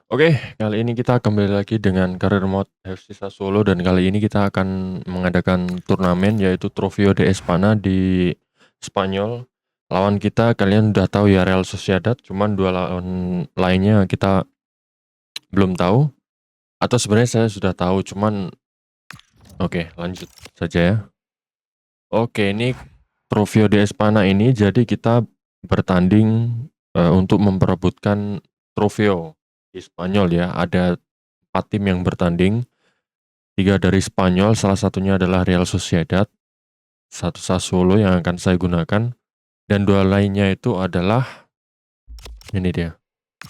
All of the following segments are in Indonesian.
Oke, kali ini kita kembali lagi dengan Karir Mode FC Sassuolo dan kali ini kita akan mengadakan turnamen yaitu Trofeo de Espana di Spanyol. Lawan kita kalian udah tahu ya Real Sociedad, cuman dua lawan lainnya kita belum tahu atau sebenarnya saya sudah tahu cuman oke, lanjut saja ya. Oke, ini Trofeo de Espana ini jadi kita bertanding untuk memperebutkan trofeo di Spanyol ya. Ada 4 tim yang bertanding. 3 dari Spanyol, salah satunya adalah Real Sociedad, satu Sassuolo yang akan saya gunakan, dan 2 lainnya itu adalah ini dia,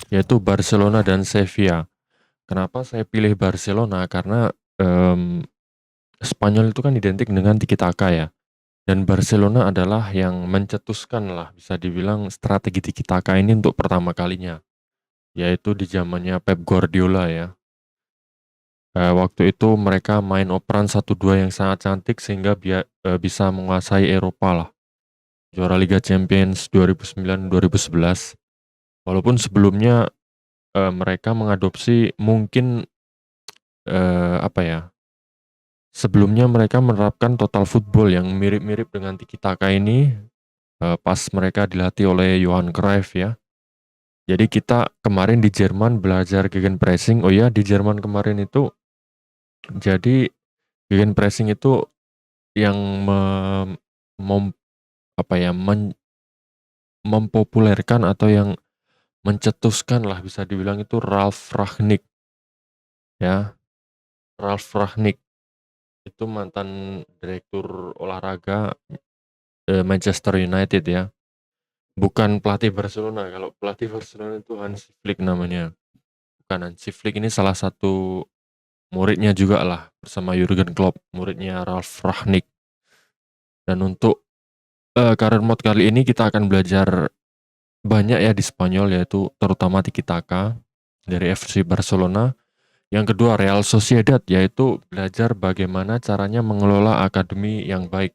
yaitu Barcelona dan Sevilla. Kenapa saya pilih Barcelona? Karena Spanyol itu kan identik dengan tiki taka ya, dan Barcelona adalah yang mencetuskan lah bisa dibilang strategi tiki taka ini untuk pertama kalinya, yaitu di zamannya Pep Guardiola ya. Waktu itu mereka main operan 1-2 yang sangat cantik sehingga bisa menguasai Eropa lah. Juara Liga Champions 2009-2011. Walaupun sebelumnya, mereka mengadopsi mungkin, apa ya, sebelumnya mereka menerapkan total football yang mirip-mirip dengan tiki taka ini, pas mereka dilatih oleh Johan Cruyff ya. Jadi kita kemarin di Jerman belajar gegenpressing. Oh ya, di Jerman kemarin itu jadi gegenpressing itu yang mem apa ya, mempopulerkan atau yang mencetuskan lah bisa dibilang itu Ralf Rangnick ya. Ralf Rangnick itu mantan direktur olahraga, Manchester United ya. Bukan pelatih Barcelona, kalau pelatih Barcelona itu Hansi Flick namanya. Bukan, Hansi Flick ini salah satu muridnya juga lah bersama Jurgen Klopp, muridnya Ralf Rangnick. Dan untuk, career mode kali ini kita akan belajar banyak ya di Spanyol yaitu terutama tiki taka dari FC Barcelona. Yang kedua Real Sociedad, yaitu belajar bagaimana caranya mengelola akademi yang baik.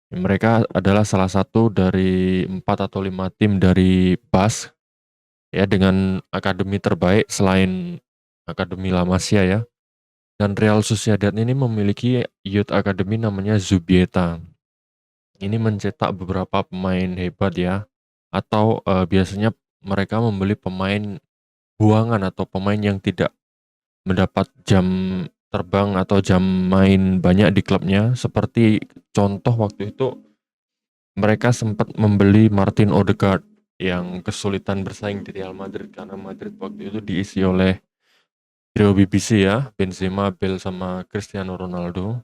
Mereka adalah salah satu dari 4 atau 5 tim dari Basque ya dengan akademi terbaik selain Akademi La Masia ya. Dan Real Sociedad ini memiliki youth academy namanya Zubieta. Ini mencetak beberapa pemain hebat ya. Atau biasanya mereka membeli pemain buangan atau pemain yang tidak mendapat jam terbang atau jam main banyak di klubnya. Seperti contoh waktu itu mereka sempat membeli Martin Odegaard yang kesulitan bersaing di Real Madrid karena Madrid waktu itu diisi oleh trio BBC ya, Benzema, Bale, sama Cristiano Ronaldo.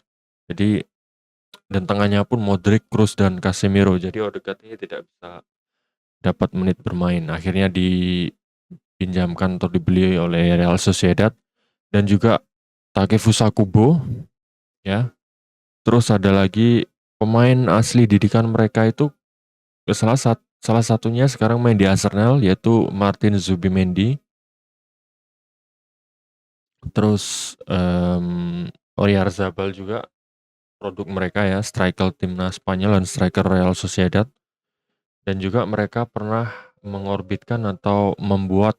Jadi dan tengahnya pun Modric, Kroos, dan Casemiro. Jadi Odegaard ini tidak bisa dapat menit bermain. Akhirnya dipinjamkan atau dibeli oleh Real Sociedad dan juga Takefusa Kubo ya. Terus ada lagi pemain asli didikan mereka itu salah satunya sekarang main di Arsenal yaitu Martin Zubimendi. Terus Oyarzabal juga produk mereka ya, striker timnas Spanyol dan striker Real Sociedad. Dan juga mereka pernah mengorbitkan atau membuat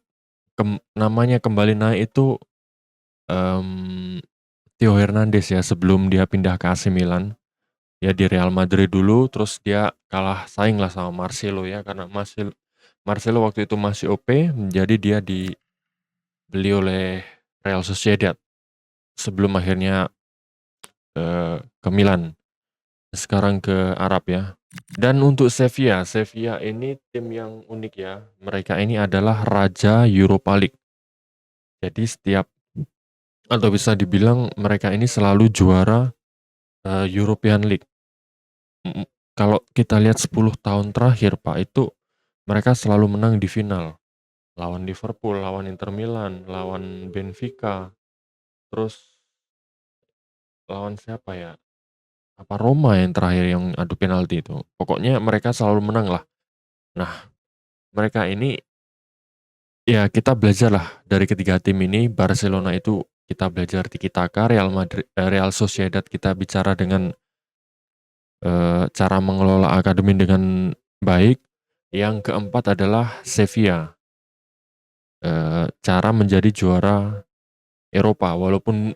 namanya kembali naik itu Theo Hernandez ya sebelum dia pindah ke AC Milan. Ya di Real Madrid dulu, terus dia kalah saing lah sama Marcelo ya, karena Marcelo waktu itu masih OP, jadi dia dibeli oleh Real Sociedad sebelum akhirnya ke Milan, sekarang ke Arab ya. Dan untuk Sevilla ini tim yang unik ya, mereka ini adalah raja Europa League. Jadi setiap atau bisa dibilang mereka ini selalu juara European League. Kalau kita lihat 10 tahun terakhir Pak, itu mereka selalu menang di final. Lawan Liverpool, lawan Inter Milan, lawan Benfica, terus lawan siapa ya? Apa Roma yang terakhir yang adu penalti itu. Pokoknya mereka selalu menang lah. Nah, mereka ini ya kita belajar lah dari ketiga tim ini. Barcelona itu kita belajar tiki taka, Real Sociedad kita bicara dengan cara mengelola akademi dengan baik. Yang keempat adalah Sevilla. cara menjadi juara Eropa, walaupun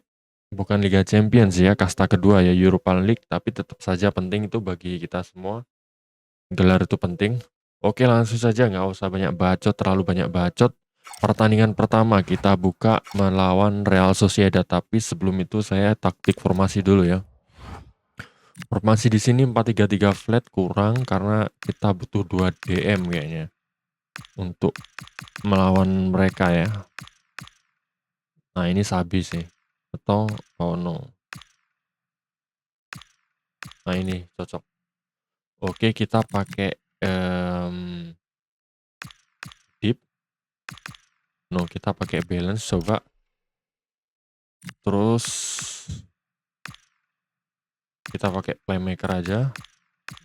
bukan Liga Champions ya, kasta kedua ya, Europa League, tapi tetap saja penting itu bagi kita semua. Gelar itu penting. Oke, langsung saja, nggak usah terlalu banyak bacot. Pertandingan pertama kita buka melawan Real Sociedad, tapi sebelum itu saya taktik formasi dulu ya. Formasi di sini 4-3-3 flat kurang karena kita butuh 2 DM kayaknya untuk melawan mereka ya. Nah, ini Sabi sih. Atau oh no. Nah, ini cocok. Oke, kita pakai deep. No, kita pakai balance coba. Terus kita pakai playmaker aja.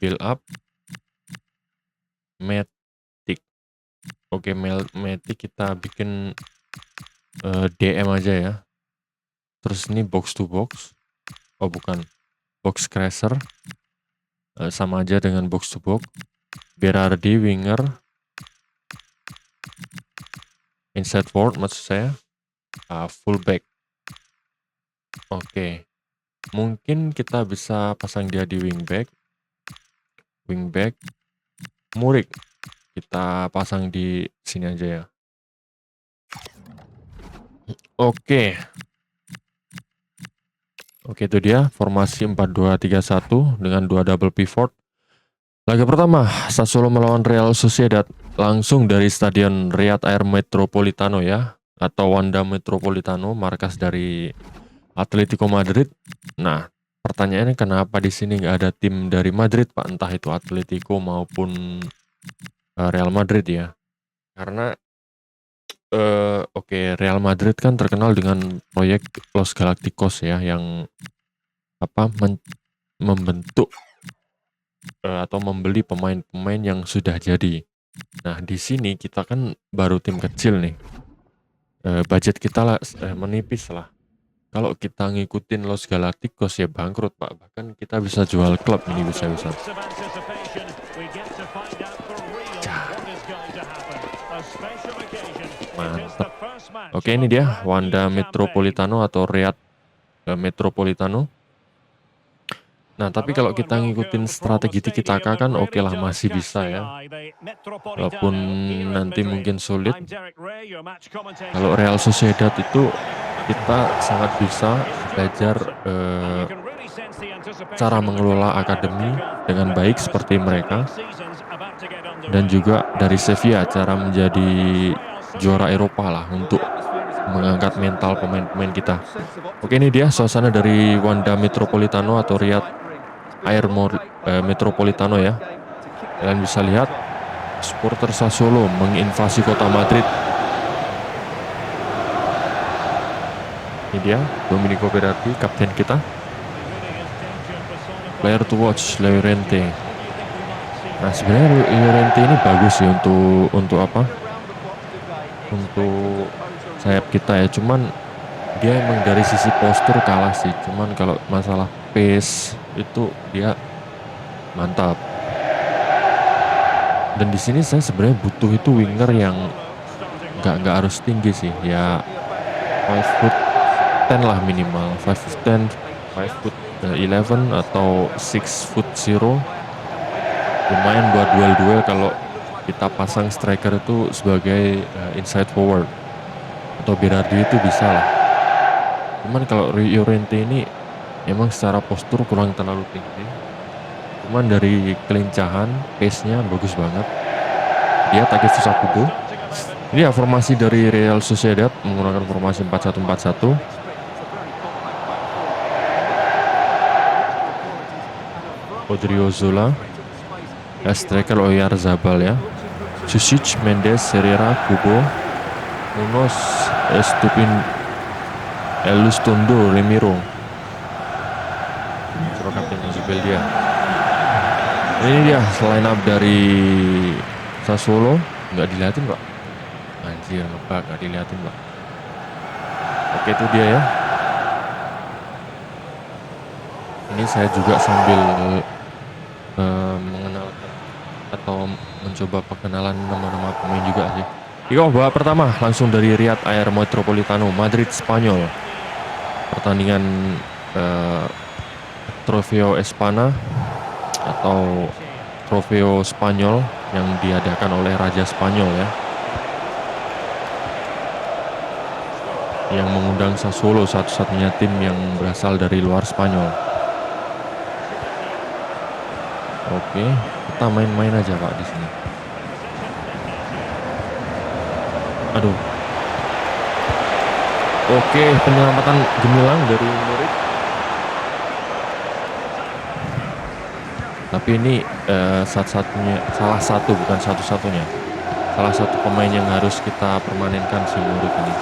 Build up. Matic. Oke, Matic kita bikin DM aja ya. Terus ini box to box. Oh, bukan. Box crasher. Sama aja dengan box to box. Berardi winger. Inside forward maksud saya. Fullback. Oke. Mungkin kita bisa pasang dia di wingback. Murik. Kita pasang di sini aja ya. Oke. Oke, itu dia formasi 4-2-3-1 dengan 2 double pivot. Laga pertama, Sassuolo melawan Real Sociedad langsung dari Stadion Riyad Air Metropolitano ya, atau Wanda Metropolitano, markas dari Atletico Madrid. Nah, pertanyaannya kenapa di sini nggak ada tim dari Madrid, Pak? Entah itu Atletico maupun Real Madrid ya. Karena oke, Real Madrid kan terkenal dengan proyek Los Galacticos ya, yang membentuk atau membeli pemain-pemain yang sudah jadi. Nah, di sini kita kan baru tim kecil nih. Budget kita menipis lah. Kalau kita ngikutin Los Galacticos ya bangkrut, Pak. Bahkan kita bisa jual klub ini bisa-bisa. Mantap. Oke, ini dia Wanda Metropolitano atau Riyad Metropolitano. Nah, tapi kalau kita ngikutin strategi Tiki Taka kan oke lah, masih bisa ya. Walaupun nanti mungkin sulit. Kalau Real Sociedad itu kita sangat bisa belajar cara mengelola akademi dengan baik seperti mereka. Dan juga dari Sevilla cara menjadi juara Eropa lah untuk mengangkat mental pemain-pemain kita. Oke, ini dia suasana dari Wanda Metropolitano atau Riyad Air Metropolitano ya. Kalian bisa lihat supporter Sassuolo menginvasi kota Madrid. Ini dia Domenico Berardi, kapten kita. Player to watch, Llorente. Nah, sebenarnya Llorente ini bagus sih untuk apa? Untuk sayap kita ya. Cuman dia emang dari sisi postur kalah sih. Cuman kalau masalah pace itu dia mantap. Dan di sini saya sebenarnya butuh itu winger yang nggak harus tinggi sih. Ya 5'10" lah minimal. 5'10", 5'11" atau 6'0". Lumayan buat duel-duel kalau kita pasang striker itu sebagai inside forward. Atau Berardi itu bisa lah. Cuman kalau Llorente ini emang secara postur kurang terlalu tinggi. Cuman dari kelincahan, pace-nya bagus banget. Dia Takefusa Kubo. Ini ya formasi dari Real Sociedad menggunakan formasi 4-1-4-1. Odriozola, striker Oyarzabal ya. Susic, Mendes, Herrera, Kubo, Munoz, Estupin, Elustondo, Remiro. Kapten Isabel dia. Ini dia line up dari Sassuolo. Nggak dilihatin, Pak. Anjir, nggak dilihatin, Pak. Oke, itu dia ya. Ini saya juga sambil mengenalkan atau mencoba perkenalan nama-nama pemain juga sih. Babak pertama langsung dari Riyad Air Metropolitano, Madrid, Spanyol. Pertandingan Trofeo Espana atau Trofeo Spanyol yang diadakan oleh Raja Spanyol ya, yang mengundang Sassuolo, satu-satunya tim yang berasal dari luar Spanyol. Oke, kita main-main aja Pak di sini. Aduh. Oke, penyelamatan gemilang dari Murid. Tapi ini salah satu, bukan satu-satunya. Salah satu pemain yang harus kita permanenkan si Murid ini.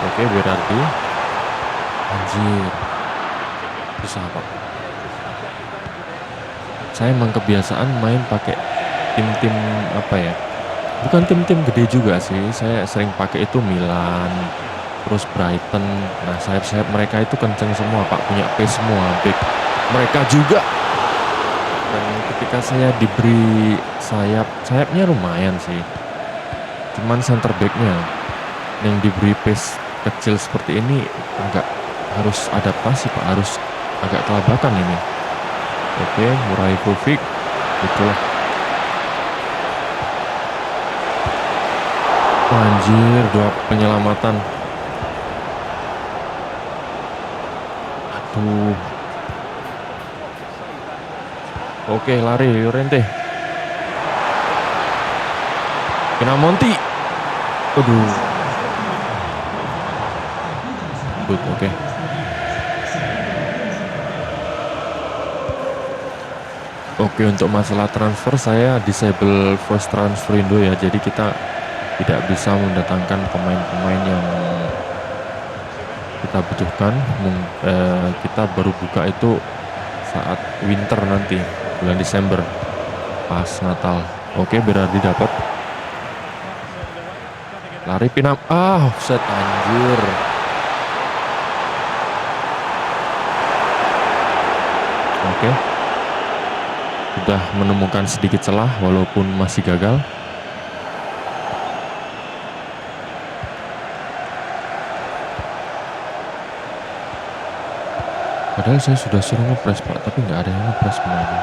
Oke, Berardi. Anjir. Susah Pak. Saya emang kebiasaan main pakai tim-tim apa ya? Bukan tim-tim gede juga sih. Saya sering pakai itu Milan, terus Brighton. Nah, sayap-sayap mereka itu kenceng semua Pak, punya pace semua. Back mereka juga. Dan ketika saya diberi sayapnya lumayan sih. Cuman center backnya yang diberi pace kecil seperti ini enggak, harus adaptasi Pak, harus agak kelabakan ini. Oke, Muraimovic, itulah. Anjir, 2 penyelamatan. Aduh. Oke, lari Llorente. Pinamonti. Aduh. Good, oke. Oke, untuk masalah transfer saya disable first transfer Indo ya. Jadi kita tidak bisa mendatangkan pemain-pemain yang kita butuhkan. Kita baru buka itu saat winter nanti, bulan Desember, pas Natal. Oke, Berardi dapat. Lari offset, anjir. Oke. Sudah menemukan sedikit celah walaupun masih gagal. Padahal saya sudah suruh nge-press Pak, tapi nggak ada yang nge-press pemainnya.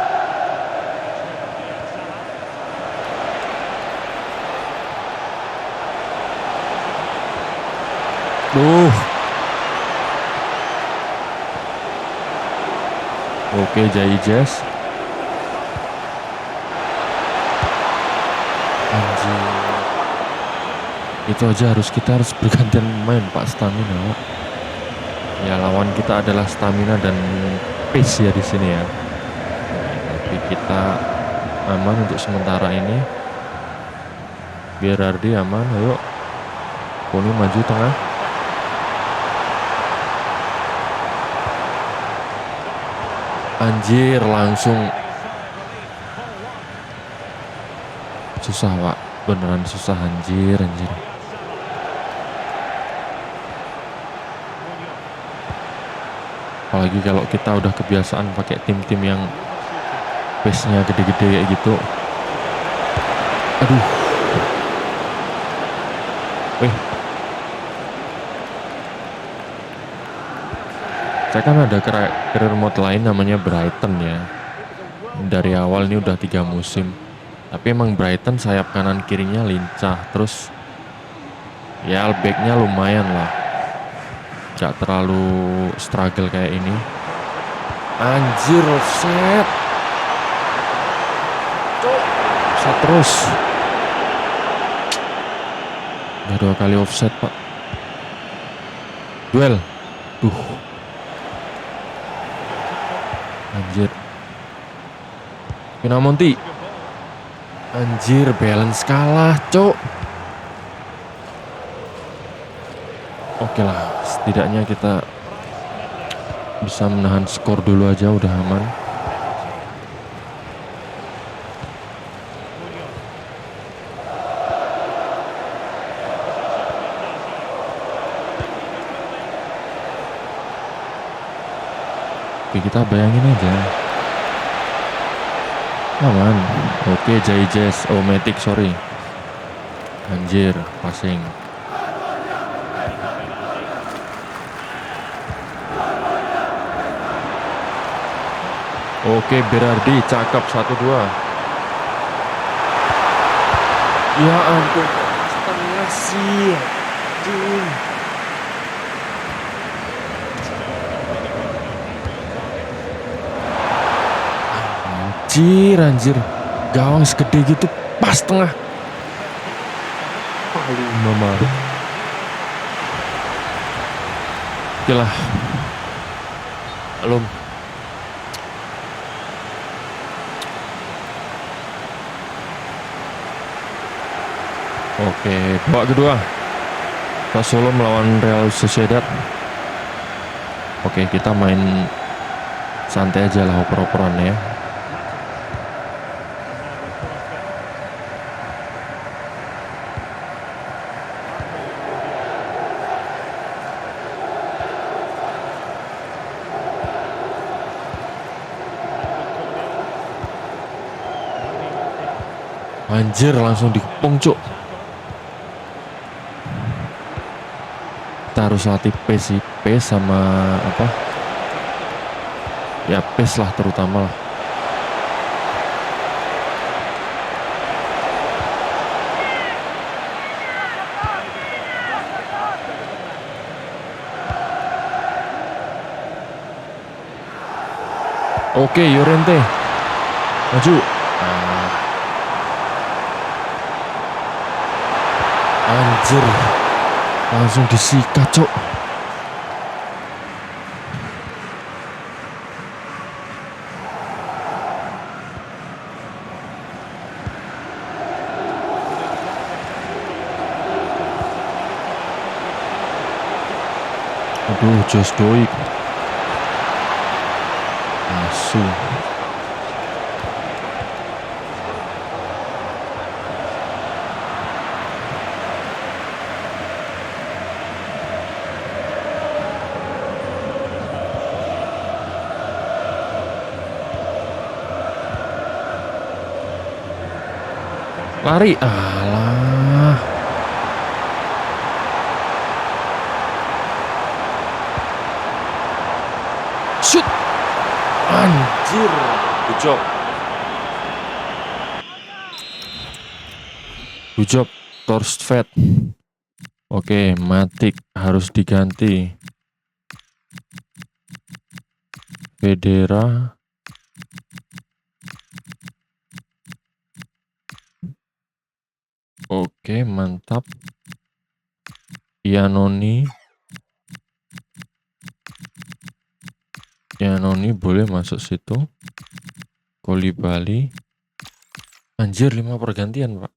Oke, Jai Jazz. Anjir. Itu aja kita harus bergantian main Pak, stamina Pak. Ya, lawan kita adalah stamina dan pace ya di sini ya. Tapi kita aman untuk sementara ini. Berardi aman, ayo. Koni maju tengah. Anjir, langsung susah Pak, beneran susah, anjir. Apalagi kalau kita udah kebiasaan pakai tim-tim yang pace-nya gede-gede kayak gitu. Aduh. Saya kan ada career mode lain namanya Brighton ya. Dari awal ini udah 3 musim. Tapi emang Brighton sayap kanan kirinya lincah. Terus ya backnya lumayan lah, gak terlalu struggle kayak ini. Anjir, offset. Offset terus. Udah 2 kali offset Pak. Duel. Anjir. Pinamonti. Anjir, balance kalah, cok. Oke lah, setidaknya kita bisa menahan skor dulu aja, udah aman. Oke, kita bayangin aja. Aman. Oke, Jai Jazz, Matic, sorry. Anjir, passing. Oke, Berardi cakep 1-2. Ya ampun, setengah sih. Anjir. Gawang segede gitu pas tengah. Paling mama. Oke lah. Belum. Oke, babak kedua. Sassuolo melawan Real Sociedad. Oke, kita main santai aja lah oper-operan ya. Anjir, langsung dikepung, cuk. Kita harus latih pace sih, pace sama apa? Ya pace lah terutama lah. Oke, Llorente maju. Anjir, langsung disikat, cok. Aduh, Josh Doig asu. Lari, alah. Shoot. Anjir, good job. Good job, Torstvedt. Oke, Matic harus diganti. Federa. Oke, mantap. Iannoni boleh masuk situ. Koulibaly. Anjir, 5 pergantian, Pak.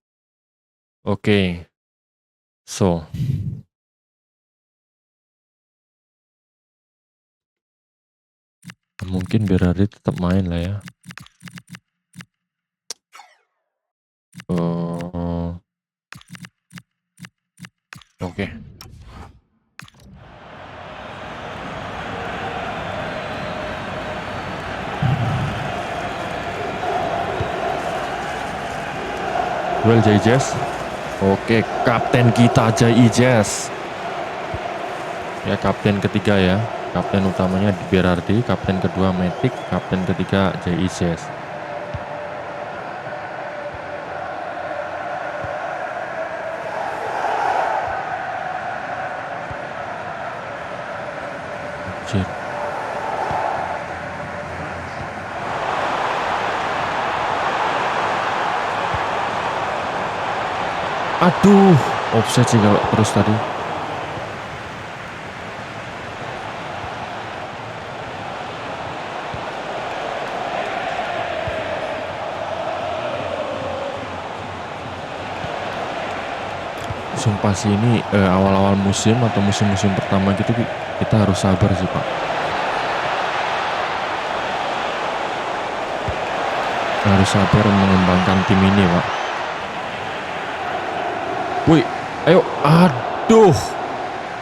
Oke. So. Mungkin Berardi tetap main lah ya. Oke. Well, Jay-Jazz. Oke, kapten kita Jay-Jazz. Ya, kapten ketiga ya. Kapten utamanya Berardi, kapten kedua Matic, kapten ketiga Jay-Jazz. Anjir. Aduh, offset sih kalau terus tadi. Sumpah sih ini awal-awal musim atau musim-musim pertama gitu kita harus sabar sih, Pak. Harus sabar mengembangkan tim ini, Pak. Woi, ayo, aduh,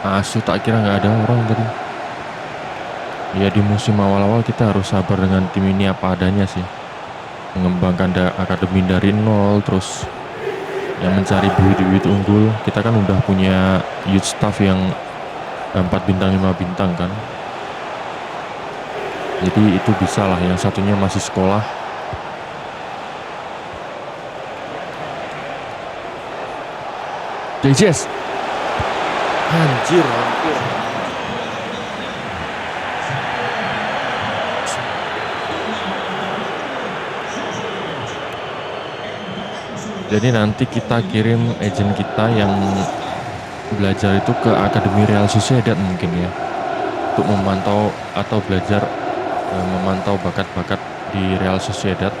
asu, tak kira nggak ada orang tadi. Ya di musim awal-awal kita harus sabar dengan tim ini apa adanya sih. Mengembangkan akademi dari nol, terus yang mencari bibit-bibit unggul. Kita kan udah punya youth staff yang 4 bintang 5 bintang kan, jadi itu bisa lah. Yang satunya masih sekolah. Jess, anjir, hampir. Jadi nanti kita kirim agent kita yang belajar itu ke Akademi Real Sociedad mungkin ya, untuk memantau atau belajar memantau bakat-bakat di Real Sociedad.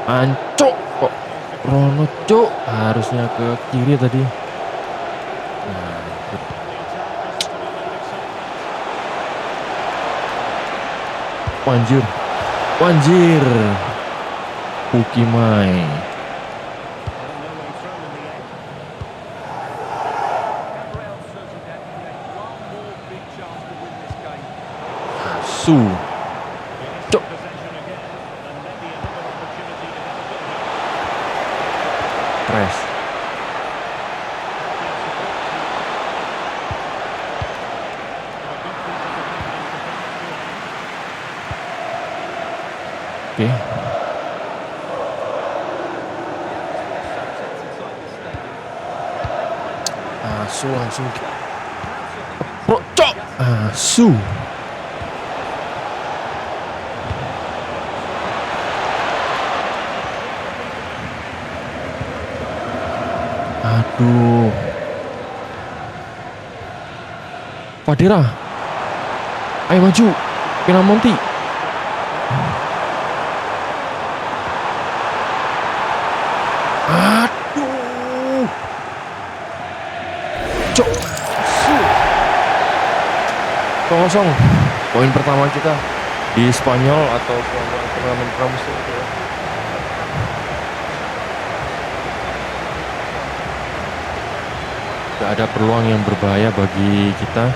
Ancok kok Rono cok, harusnya ke kiri tadi. Nah, wanjir, wanjir, Pukimai. Su, cok. Press. Oke. Asu langsung cok. Asu. Aduh. Fadera. Ayo maju. Pinamonti. Aduh. Cok. Kosong. Poin pertama kita di Spanyol atau turnamen pramusim itu ya. Gak ada peluang yang berbahaya bagi kita,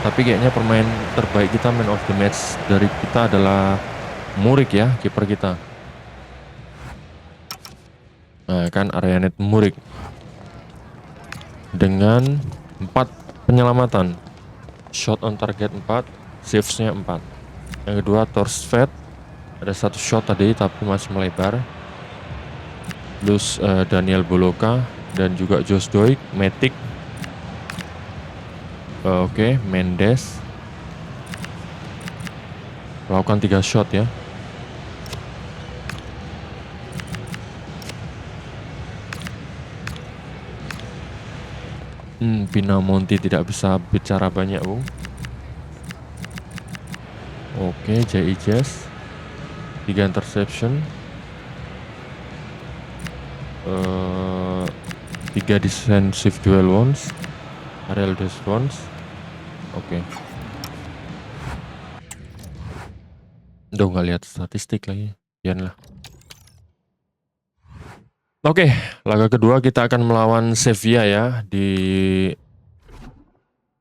tapi kayaknya pemain terbaik kita, man of the match dari kita adalah Murik ya, kiper kita. Nah kan, Arianet Murik dengan 4 penyelamatan, shot on target 4, saves-nya 4. Yang kedua Torsved, ada 1 shot tadi tapi masih melebar. Terus Daniel Boloka dan juga Josh Doig, Matic. Oke, Mendes melakukan 3 shot ya. Pinamonti tidak bisa bicara banyak, Bung. Oke, J.I. Jazz 3 interception, 3 defensive duel wounds, aerial response. Oke. Udah nggak lihat statistik lagi, biarlah. Oke, laga kedua kita akan melawan Sevilla ya, di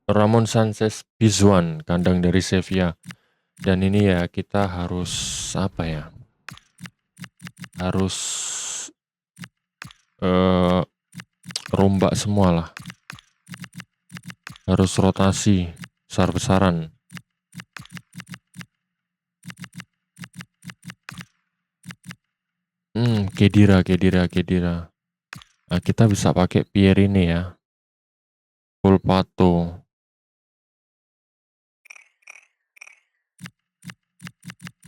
Ramon Sanchez Pizjuan, kandang dari Sevilla. Dan ini ya kita harus apa ya? Harus rombak semua lah. Harus rotasi besar-besaran. Kedira. Nah, kita bisa pakai Pierre ini ya. Volpato.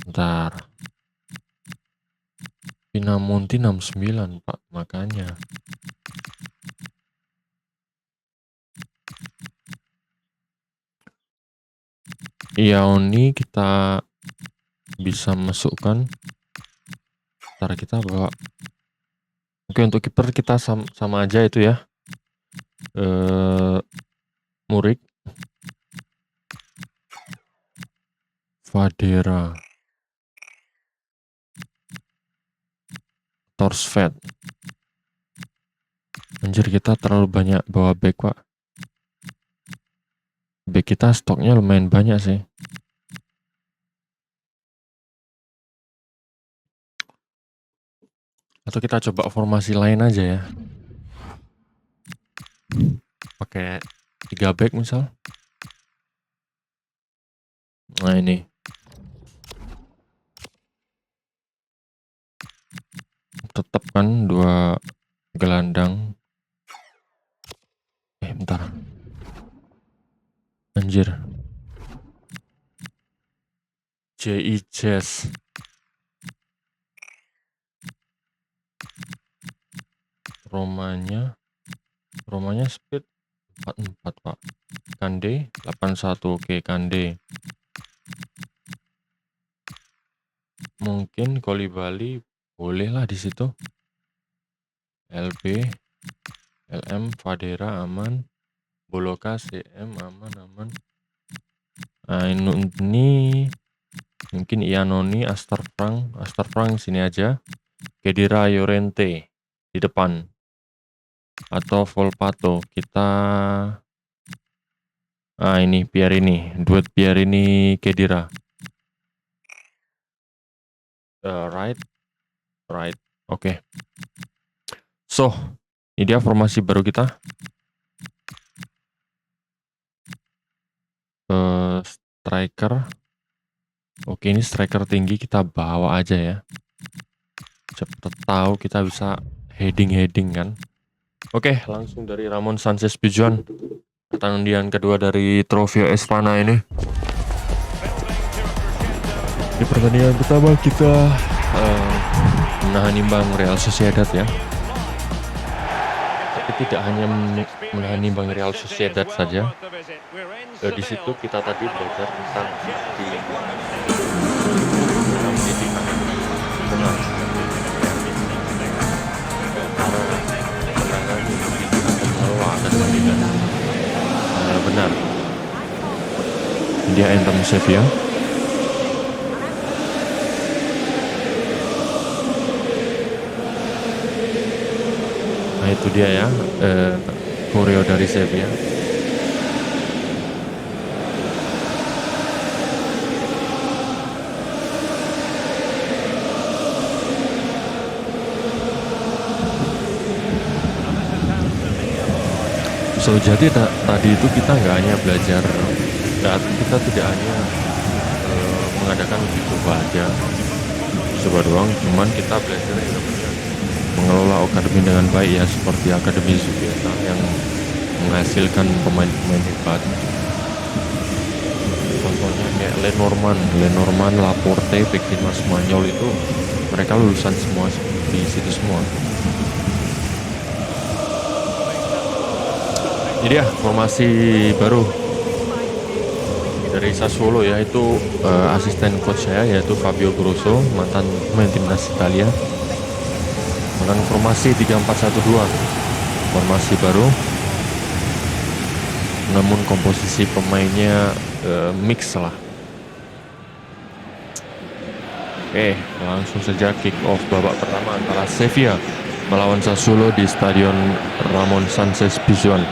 Bentar. Pinamonti 69, Pak, makanya. Ioni kita bisa masukkan. Ntar kita bawa. Oke, untuk kiper kita sama aja itu ya. Murik, Fadera, Torsved. Anjir, kita terlalu banyak bawa back, Pak. Back kita stoknya lumayan banyak sih. Atau kita coba formasi lain aja ya. Pakai 3 back misal. Nah ini. Tetap kan 2 gelandang. Bentar. Anjir. JI Jazz. Romanya speed 44 Pak. Kande 81. Oke, Kande. Mungkin Kolibali bolehlah di situ. LB, LM, Fadera aman. Boloka, CM aman. Nah, ini mungkin Iannoni, Astar Frank sini aja. Khedira Llorente di depan. Atau Volpato. Kita ini Pierini, duet Pierini Khedira. Right. Oke. So, ini dia formasi baru kita. Striker. Oke, ini striker tinggi, kita bawa aja ya. Cepet tahu kita bisa heading kan. Oke, langsung dari Ramon Sanchez Pizjuan. Pertandingan kedua dari Trofeo Espana ini. Di pertandingan pertama kita menahan imbang Real Sociedad ya. Tapi tidak hanya menahan imbang Real Sociedad saja. Di situ kita tadi belajar tentang pendidikan benar. Kemenangan mengelola akan pendidikan benar. Dia Anthem Sevilla. Nah itu dia ya, koreo dari Sevilla. So jadi tadi itu kita nggak hanya belajar, kita tidak hanya mengadakan uji coba aja, coba doang, cuman kita belajar yang namanya mengelola akademi dengan baik ya, seperti Akademi Zubieta yang menghasilkan pemain-pemain hebat. Contohnya kayak Lenormand, Laporte, bek timnas Spanyol itu mereka lulusan semua di situ semua. Ini dia formasi baru dari Sassuolo ya, itu asisten coach saya yaitu Fabio Grosso, mantan pemain timnas Italia. Dengan formasi 3-4-1-2, formasi baru, namun komposisi pemainnya mix lah. Oke, langsung saja kick off babak pertama antara Sevilla melawan Sassuolo di Stadion Ramon Sanchez Pizjuan.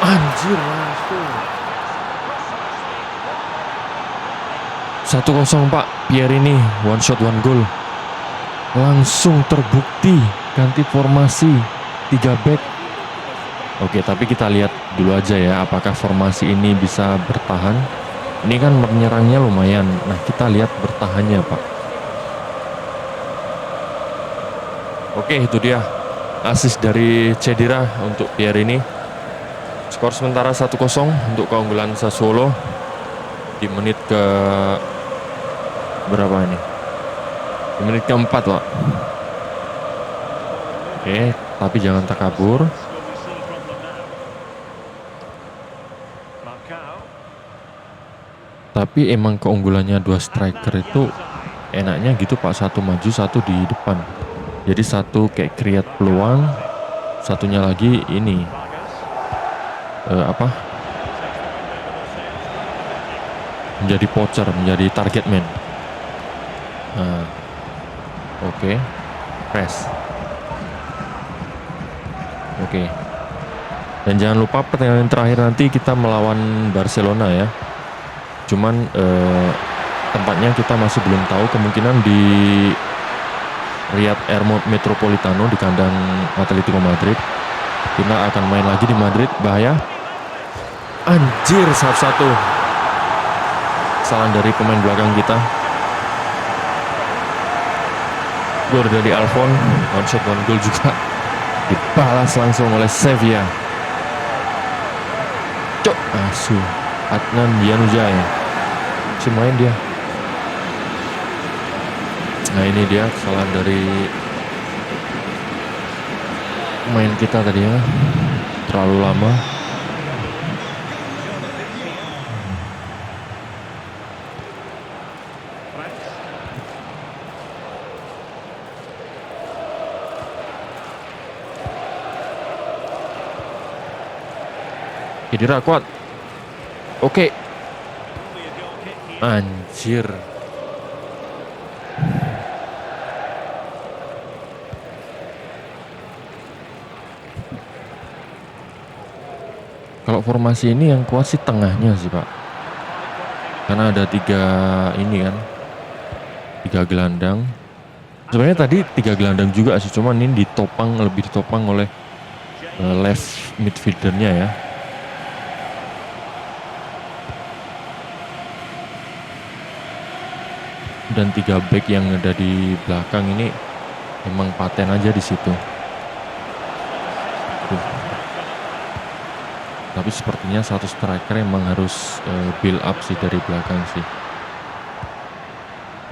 Anjir, langsung 1-0 Pak. Pierini one shot one goal. Langsung terbukti ganti formasi 3 back. Oke, tapi kita lihat dulu aja ya apakah formasi ini bisa bertahan. Ini kan menyerangnya lumayan. Nah, kita lihat bertahannya Pak. Oke, itu dia assist dari Khedira untuk Pierini. Skor sementara 1-0 untuk keunggulan Sassuolo di menit ke berapa ini? Di menit keempat Pak. Oke, tapi jangan takabur. Tapi emang keunggulannya 2 striker itu enaknya gitu Pak, satu maju satu di depan. Jadi satu kayak create peluang, satunya lagi ini menjadi poacher, menjadi target man. Nah, oke. Press. Oke. Dan jangan lupa pertandingan terakhir nanti kita melawan Barcelona ya. Cuman tempatnya kita masih belum tahu, kemungkinan di Riyadh Air Metropolitano di kandang Atletico Madrid. Kita akan main lagi di Madrid, bahaya. Anjir, 1-1. Kesalahan dari pemain belakang kita. Gol dari Alfon, one shot one goal juga. Dibalas langsung oleh Sevilla. Cok, asu. Adnan Januzaj. Si main dia. Nah ini dia kesalahan dari pemain kita tadi ya. Terlalu lama. Khedira kuat. Oke. Anjir. Kalau formasi ini yang kuat sih tengahnya sih Pak. Karena ada 3 ini kan. 3 gelandang. Sebenarnya tadi 3 gelandang juga sih, cuman ini lebih ditopang oleh left midfieldernya ya. Dan 3 back yang ada di belakang ini memang paten aja di situ. Tapi sepertinya satu striker emang harus build up sih dari belakang sih.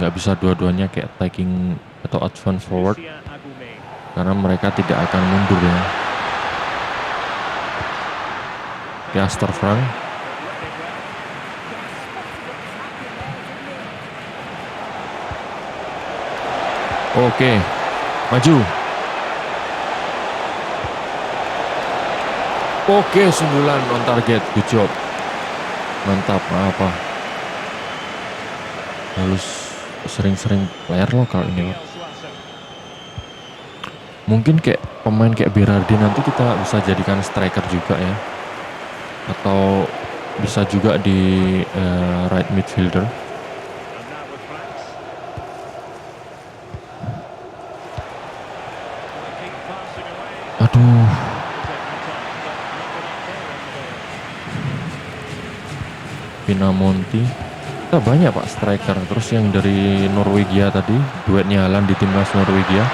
Nggak bisa dua-duanya kayak attacking atau advance forward, karena mereka tidak akan mundur ya. Castor Frank. Oke, maju. Oke, sundulan on target, good job. Mantap, apa? Harus sering-sering player lokal ini Pak. Mungkin kayak pemain kayak Berardi nanti kita bisa jadikan striker juga ya. Atau bisa juga di right midfielder. Aduh. Pinamonti. Kita banyak Pak striker. Terus yang dari Norwegia tadi, duetnya Haaland di timnas Norwegia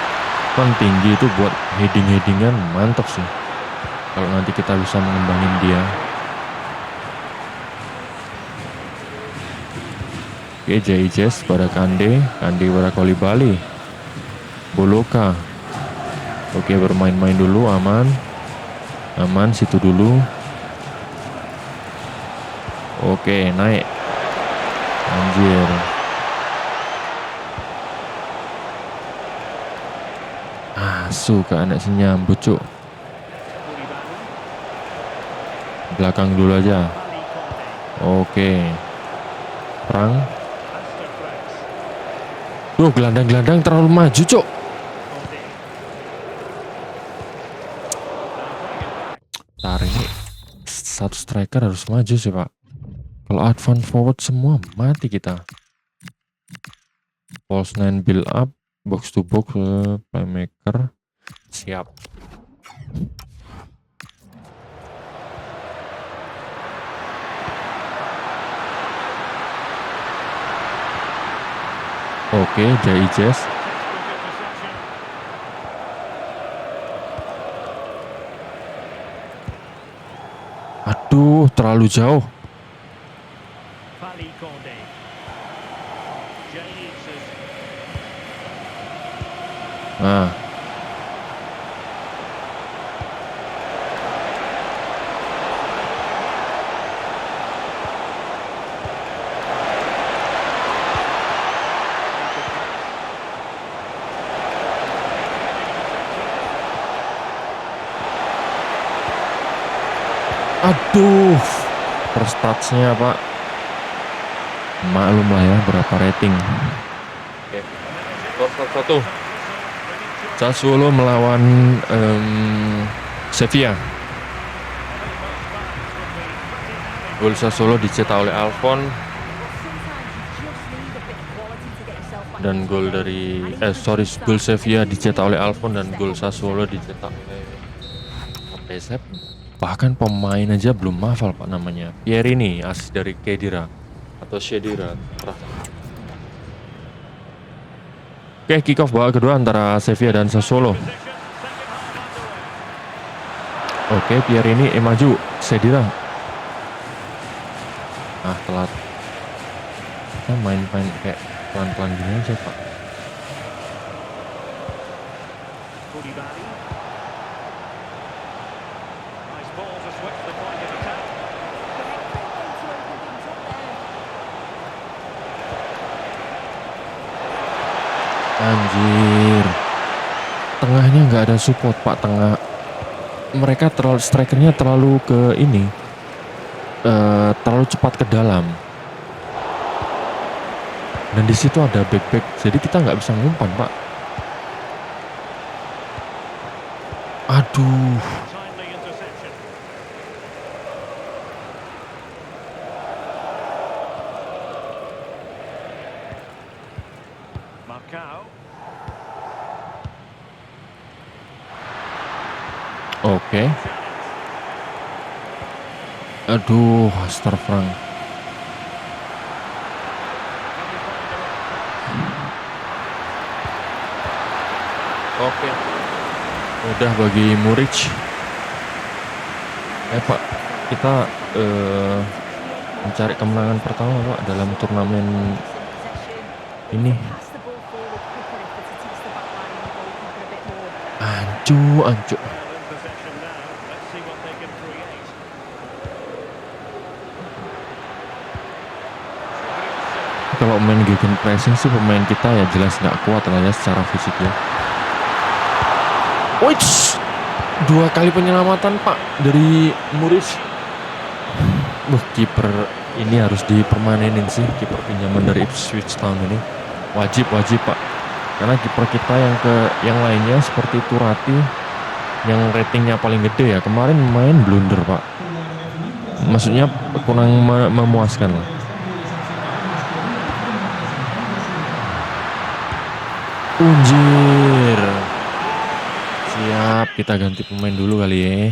kan tinggi, itu buat headingan mantap sih. Kalau nanti kita bisa mengembangin dia. Oke, Jaijes pada Kande pada Koulibaly, Boloka. Oke, bermain-main dulu, aman situ dulu. Oke, naik. Anjir. Asu ke anak si nyambut cuk. Belakang dulu aja. Oke. Perang. Tuh, gelandang-gelandang terlalu maju cuk. Tarik. Satu striker harus maju sih Pak. Kalau advance forward semua mati kita. False 9 build up, box to box, playmaker. Siap. Oke, Jaijes. Aduh, terlalu jauh. Nah. Aduh, first touch-nya Pak. Maklum lah ya berapa rating. Oke, skor 1-1. Sassuolo melawan Sevilla. Gol Sassuolo dicetak oleh Alphon dan gol dari gol Sevilla dicetak oleh Alphon dan gol Sassuolo dicetak oleh Pesep. Bahkan pemain aja belum hafal Pak namanya. Pierini, asis dari Khedira atau Khedira. Oke, kick off babak kedua antara Sevilla dan Sassuolo. Oke, Pierini maju, Khedira. Telat. Kita main-main kayak pelan-pelan gini aja Pak. Anjir, tengahnya nggak ada support Pak. Tengah mereka strikernya terlalu ke ini, terlalu cepat ke dalam. Dan di situ ada back, jadi kita nggak bisa ngumpan Pak. Aduh. Oke. Aduh, Frank. Oke. Udah bagi Muric. Pak, kita mencari kemenangan pertama Pak dalam turnamen ini. Ancu. Kalau main gegen pressing sih pemain kita ya jelas nggak kuat lah ya secara fisik ya. Wih, 2 kali penyelamatan Pak dari Muris. Kiper ini harus dipermanenin sih, kiper pinjaman dari Ipswich Town ini. Wajib Pak. Karena kiper kita yang lainnya seperti Turati yang ratingnya paling gede ya, kemarin main blunder Pak. Maksudnya kurang memuaskan lah. Anjir. Siap, kita ganti pemain dulu kali ya.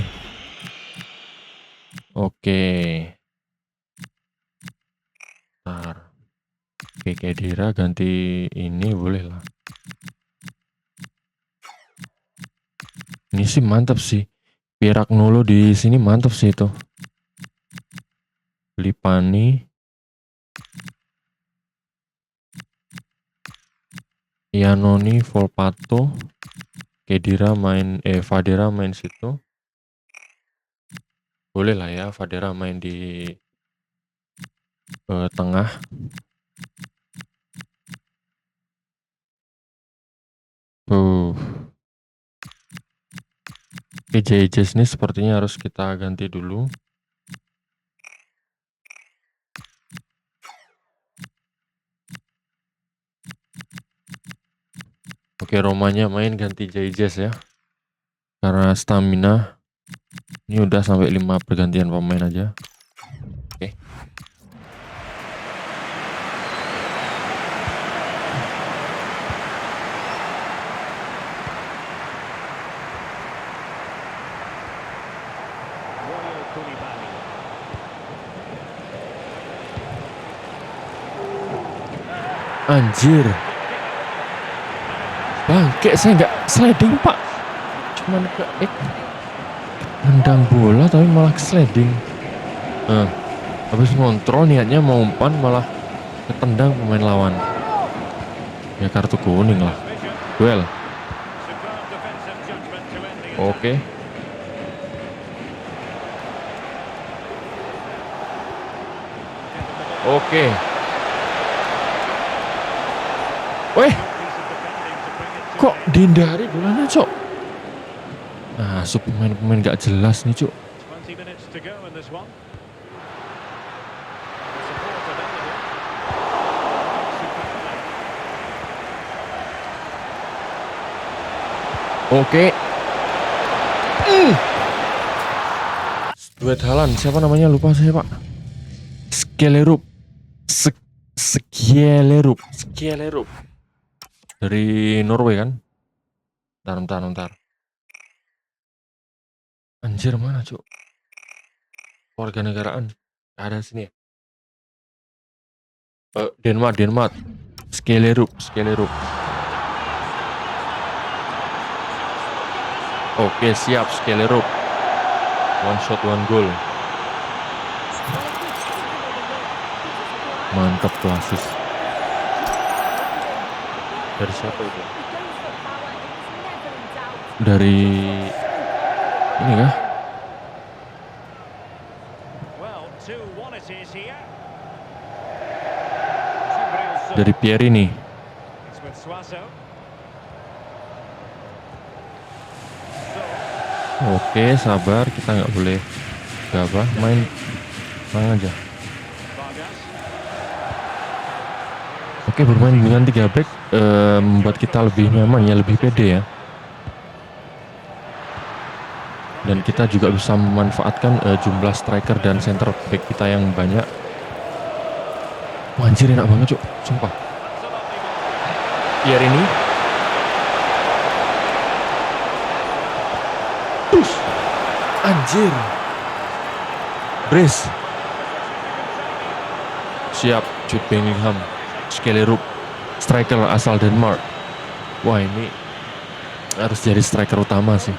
Oke. Bentar. Oke, Khedira ganti ini boleh lah. Ini sih mantap sih. Pieraknolo di sini mantap sih itu. Lipani. Iannoni, Volpato. Khedira Fadera main situ. Boleh lah ya Fadera main di tengah. JJ ini sepertinya harus kita ganti dulu. Oke, Romanya main ganti JJ ya. Karena stamina ini udah sampai 5 pergantian pemain aja. Oke. Anjir. Bangke, saya nggak sliding Pak. Cuman nendang bola tapi malah sliding. Habis ngontrol niatnya mau umpan malah ketendang pemain lawan. Ya kartu kuning lah. Duel. Oke. Weh. Kok dihindari bolanya, Cok? Pemain-pemain gak jelas nih, Cok. Oke. Duet Haaland, siapa namanya lupa saya pak. Skjellerup. Skjellerup dari Norway kan. Bentar. Anjir mana cuk? Warga negaraan ada sini ya. Denmark. Skjellerup. Oke siap Skjellerup. One shot one goal. Mantap tuh asis. Dari siapa itu? Dari ini kah? Dari Pierre ini. Oke sabar, kita nggak boleh gabah, main aja. Oke bermain dengan 3 back membuat kita lebih nyaman ya, lebih pede ya. Dan kita juga bisa memanfaatkan jumlah striker dan center back kita yang banyak. Wah, anjir enak banget cuk, sumpah. Pierre ini anjir. Brace. Siap, Jude Bellingham. Skjellerup, striker asal Denmark. Wah, ini harus jadi striker utama sih.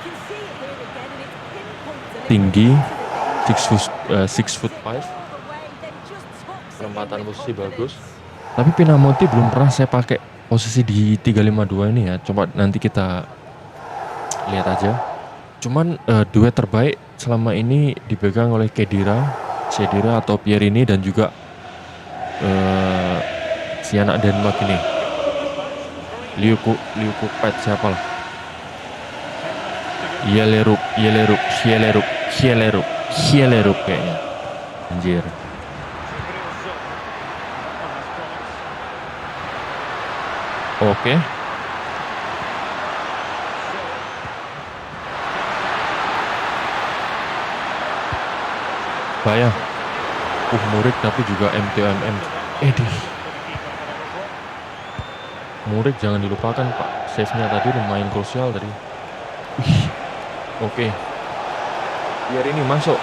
Tinggi, 6'5". Penempatan posisi bagus. Tapi Pinamonti belum pernah saya pakai posisi di 352 ini ya. Coba nanti kita lihat aja. Cuman duet terbaik selama ini dipegang oleh Khedira atau Pierre ini dan juga si anak Denmark ini. Liu Kupet siapa lah. Skjellerup kayaknya. Anjir. Oke. Bayang. Murik tapi juga MTMM. Murik jangan dilupakan pak. Save-nya tadi lumayan krusial tadi. Oke. Biar ini masuk.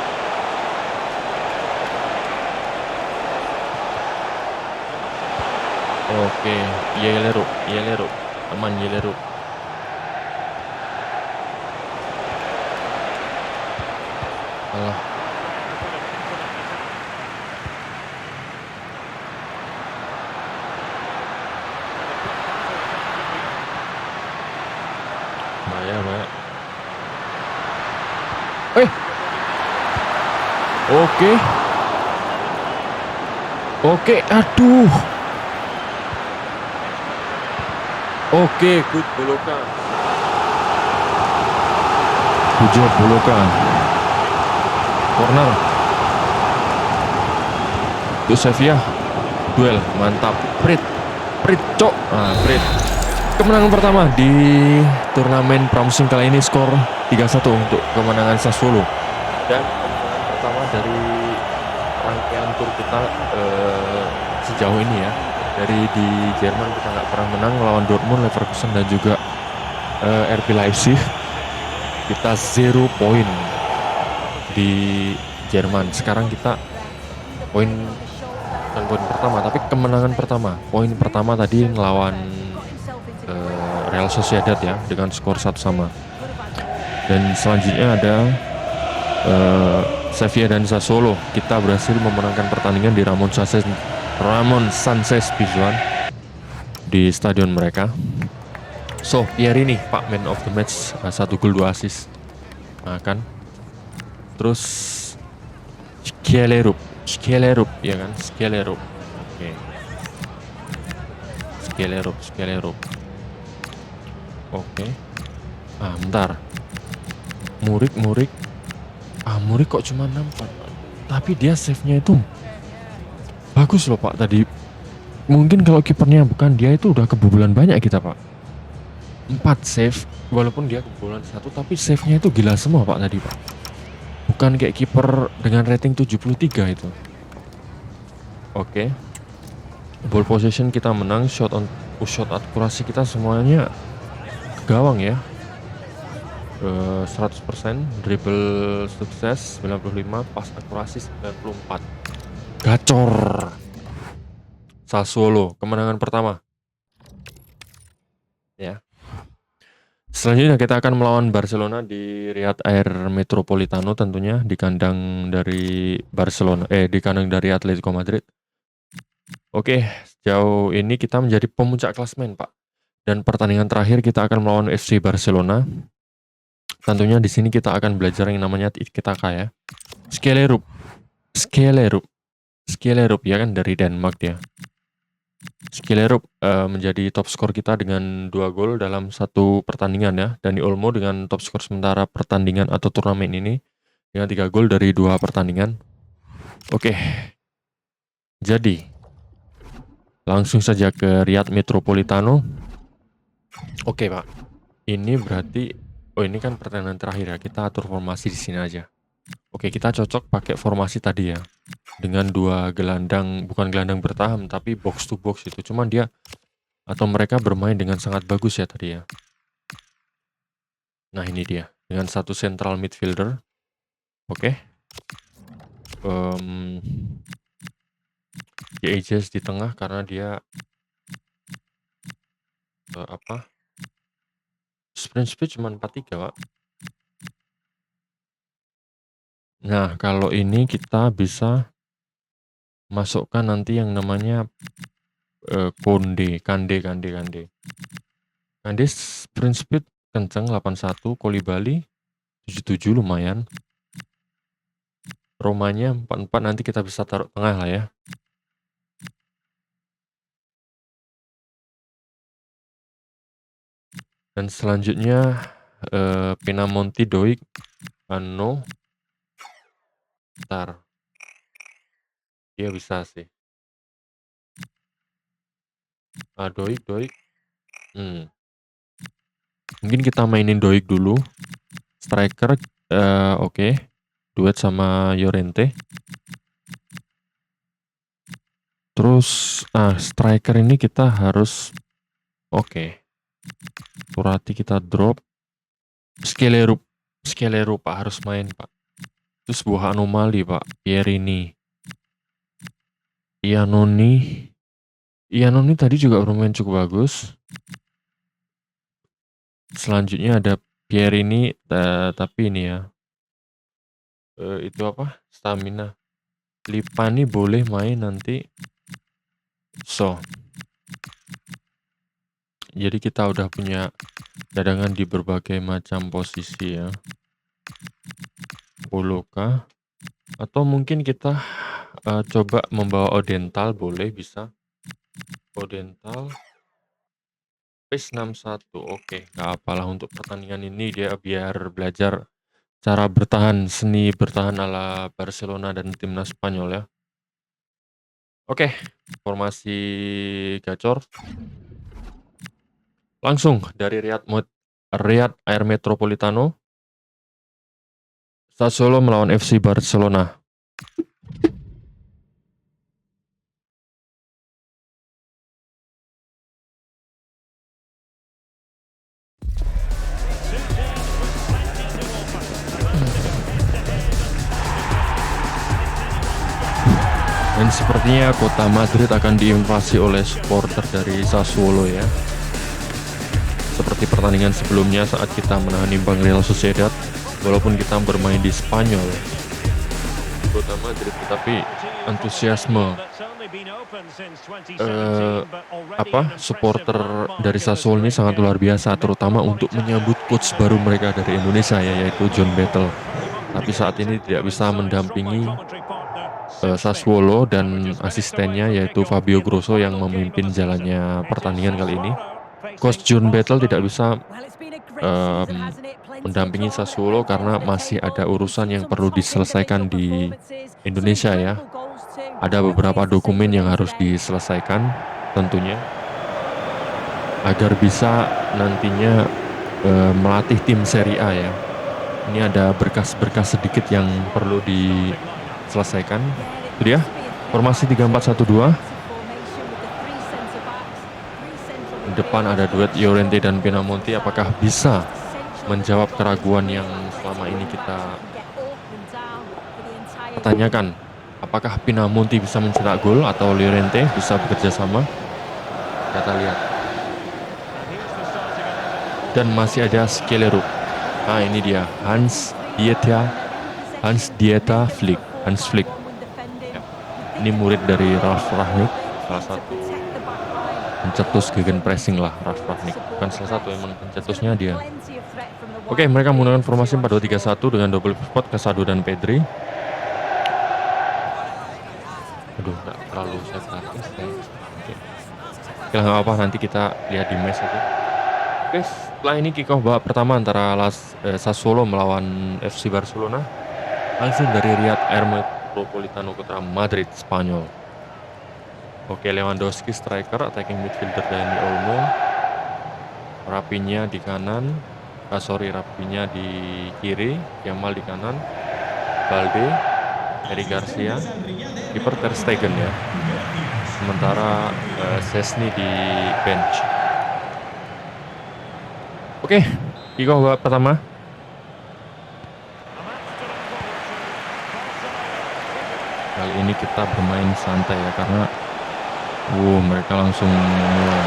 Oke. Skjellerup. Aman Skjellerup. Alah. Bahaya. Oke, aduh. Oke, good Bolokan. Good Bolokan. Corner. Untuk Sevilla. Duel, mantap. Prit, cok. Prit. Kemenangan pertama di turnamen pramusim kali ini, skor 3-1 untuk kemenangan Sassuolo. Dan kemenangan pertama dari rangkaian tur kita sejauh ini ya. Dari di Jerman kita nggak pernah menang melawan Dortmund, Leverkusen dan juga RB Leipzig. Kita 0 poin di Jerman. Sekarang kita poin pertama, tapi kemenangan pertama. Poin pertama tadi melawan Real Sociedad ya dengan skor 1-1. Dan selanjutnya ada Sevilla dan Sassuolo. Kita berhasil memenangkan pertandingan di Ramon Sanchez Pizjuan di stadion mereka. So, Pierre ini Pak Man of the Match, 1 gol 2 assist. Kan. Terus Skjellerup ya kan? Skjellerup. Oke. Skjellerup. Oke. Bentar. Murik. Amory kok cuma 64, Pak. Tapi dia save-nya itu bagus loh, Pak, tadi. Mungkin kalau kipernya bukan dia itu udah kebobolan banyak kita, Pak. 4 save, walaupun dia kebobolan 1, tapi save-nya itu gila semua, Pak, tadi, Pak. Bukan kayak kiper dengan rating 73 itu. Oke. Ball possession kita menang, shot akurasi kita semuanya ke gawang ya. 100%, dribble sukses 95, pas akurasi 94. Gacor. Sassuolo, kemenangan pertama. Ya. Selanjutnya kita akan melawan Barcelona di Riyadh Air Metropolitano tentunya di kandang dari di kandang dari Atletico Madrid. Oke, sejauh ini kita menjadi pemuncak klasemen, Pak. Dan pertandingan terakhir kita akan melawan FC Barcelona. Tentunya di sini kita akan belajar yang namanya tiki-taka ya. Skelerup ya kan, dari Denmark dia. Skelerup menjadi top skor kita dengan 2 gol dalam 1 pertandingan ya. Dani Olmo dengan top skor sementara pertandingan atau turnamen ini dengan 3 gol dari 2 pertandingan. Oke. Jadi langsung saja ke Riyadh Metropolitano. Oke, Pak. Ini berarti ini kan pertandingan terakhir ya. Kita atur formasi di sini aja. Oke, kita cocok pakai formasi tadi ya. Dengan 2 gelandang, bukan gelandang bertahan tapi box to box itu. Cuman dia atau mereka bermain dengan sangat bagus ya tadi ya. Nah, ini dia. Dengan 1 central midfielder. Oke. Ages di tengah karena dia sprint speed cuma 43, Pak. Nah, kalau ini kita bisa masukkan nanti yang namanya Kande sprint speed kenceng 81, Koulibaly 77 lumayan. Romanya 44, nanti kita bisa taruh tengah lah ya. Dan selanjutnya Pinamonti, Doik, bentar. Dia bisa sih. Doik. Mungkin kita mainin Doik dulu. Striker oke. Duet sama Llorente. Terus striker ini kita harus Turati kita drop. Skelerup Pak harus main, Pak. Itu sebuah anomali, Pak. Pierini. Iannoni tadi juga bermain cukup bagus. Selanjutnya ada Pierini, tapi ini ya. Itu apa? Stamina. Lipani boleh main nanti. Jadi kita udah punya cadangan di berbagai macam posisi ya. Boloka. Atau mungkin kita coba membawa Odental, boleh, bisa. Odental. Pace 61, oke, nggak apalah untuk pertandingan ini dia biar belajar cara bertahan, seni bertahan ala Barcelona dan timnas Spanyol ya. Oke, formasi gacor. Langsung dari Riyadh Air Metropolitano. Sassuolo melawan FC Barcelona. Dan sepertinya kota Madrid akan diinvasi oleh supporter dari Sassuolo ya. Seperti pertandingan sebelumnya saat kita menahan imbang Real Sociedad, walaupun kita bermain di Spanyol, kota Madrid, tetapi antusiasme supporter dari Sassuolo ini sangat luar biasa, terutama untuk menyambut coach baru mereka dari Indonesia ya, yaitu John Battle. Tapi saat ini tidak bisa mendampingi Sassuolo dan asistennya yaitu Fabio Grosso yang memimpin jalannya pertandingan kali ini. Coach John Battle tidak bisa mendampingi Sassuolo karena masih ada urusan yang perlu diselesaikan di Indonesia ya. Ada beberapa dokumen yang harus diselesaikan tentunya agar bisa nantinya melatih tim Serie A ya. Ini ada berkas-berkas sedikit yang perlu diselesaikan. Itu dia, formasi 3-4-1-2. Di depan ada duet Llorente dan Pinamonti. Apakah bisa menjawab keraguan yang selama ini kita pertanyakan? Apakah Pinamonti bisa mencetak gol atau Llorente bisa bekerja sama? Kita lihat. Dan masih ada Skellerup. Nah ini dia Hans Dieter Flick. Ya. Ini murid dari Ralf Rangnick, salah satu pencetus gegenpressing lah Ralf Rangnick. Bukan salah satu, emang pencetusnya dia. Oke, mereka menggunakan formasi 4-2-3-1 dengan double pivot Casado dan Pedri. Aduh, nggak terlalu saya perhatiin. Oke, nggak apa-apa, nanti kita lihat di match aja. Oke, setelah ini kick off babak pertama antara Sassuolo melawan FC Barcelona langsung dari Riyad Air Metropolitano Kota Madrid, Spanyol. Oke, Lewandowski striker, attacking midfielder Dani Olmo. Rapinya di kanan, Rapinya di kiri, Yamal di kanan, Balde, Eric Garcia, kiper Ter Stegen ya. Sementara Szczesny di bench. Oke, kick off babak pertama. Kali ini kita bermain santai ya karena mereka langsung mulai.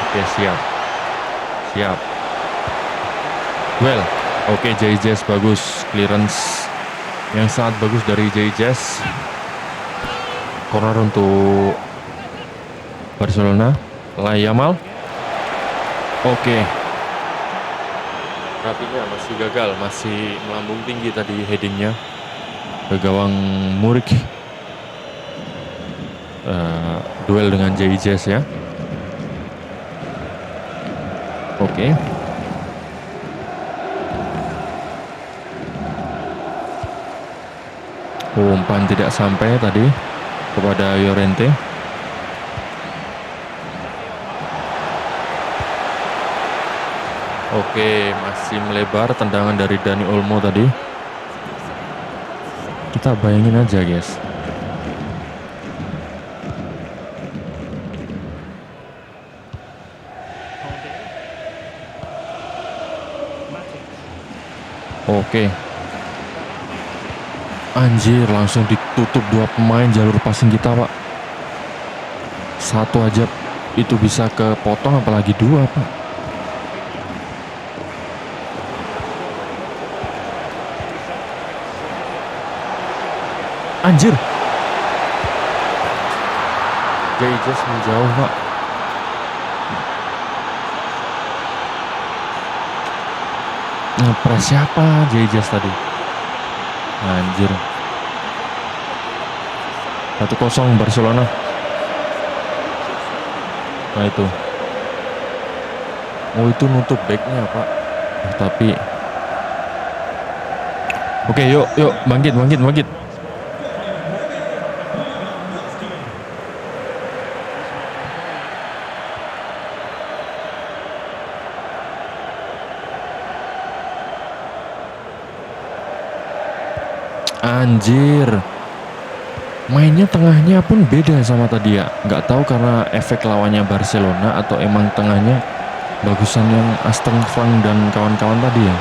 Oke, siap. Well, oke, Jay-Jazz bagus, clearance yang sangat bagus dari Jay-Jazz. Corner untuk Barcelona. Yamal. Oke. Rapinya masih gagal, masih melambung tinggi tadi headingnya ke gawang Murik. Duel dengan Jay-Jazz ya. Oke. Umpan tidak sampai tadi kepada Llorente. Oke, masih melebar tendangan dari Dani Olmo tadi. Kita bayangin aja guys. Oke. Anjir, langsung ditutup dua pemain jalur passing kita, Pak. Satu aja itu bisa kepotong, apalagi dua, Pak. Anjir. Jay-Jazz menjauh, Pak. Ngepres siapa Jay-Jazz tadi? Anjir. 1-0 Barcelona. Nah itu. Oh itu nutup backnya, Pak. Tapi oke, yuk bangkit. Anjir, mainnya tengahnya pun beda sama tadi ya. Nggak tahu karena efek lawannya Barcelona atau emang tengahnya bagusan yang Aston Flang dan kawan-kawan tadi ya.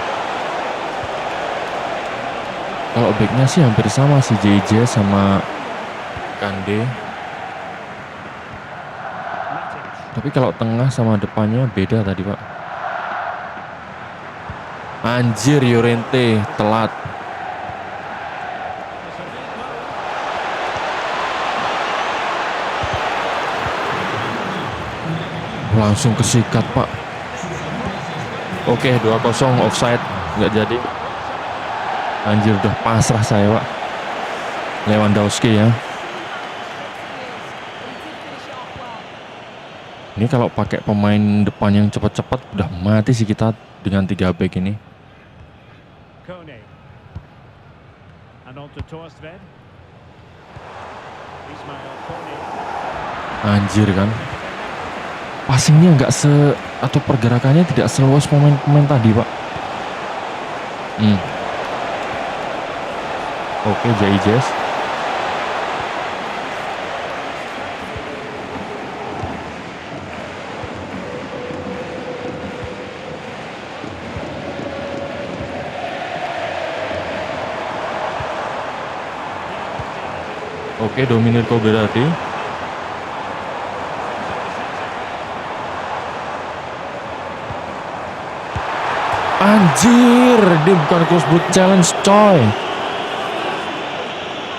Kalau backnya sih hampir sama, si JJ sama Kande. Tapi kalau tengah sama depannya beda tadi, Pak. Anjir, Llorente telat. Langsung kesikat, Pak. Oke, 2-0 offside, nggak jadi. Anjir, udah pasrah saya, Pak. Lewandowski ya. Ini kalau pakai pemain depan yang cepat-cepat udah mati sih kita dengan 3 back ini. Kone. And on to Torstvedt. Ismail Kone. Anjir kan. Passingnya nggak atau pergerakannya tidak seluas pemain-pemain tadi, Pak. Oke, Jaijes. Oke, Dominic Koberati. Anjir, dia bukan crossboot challenge, coy.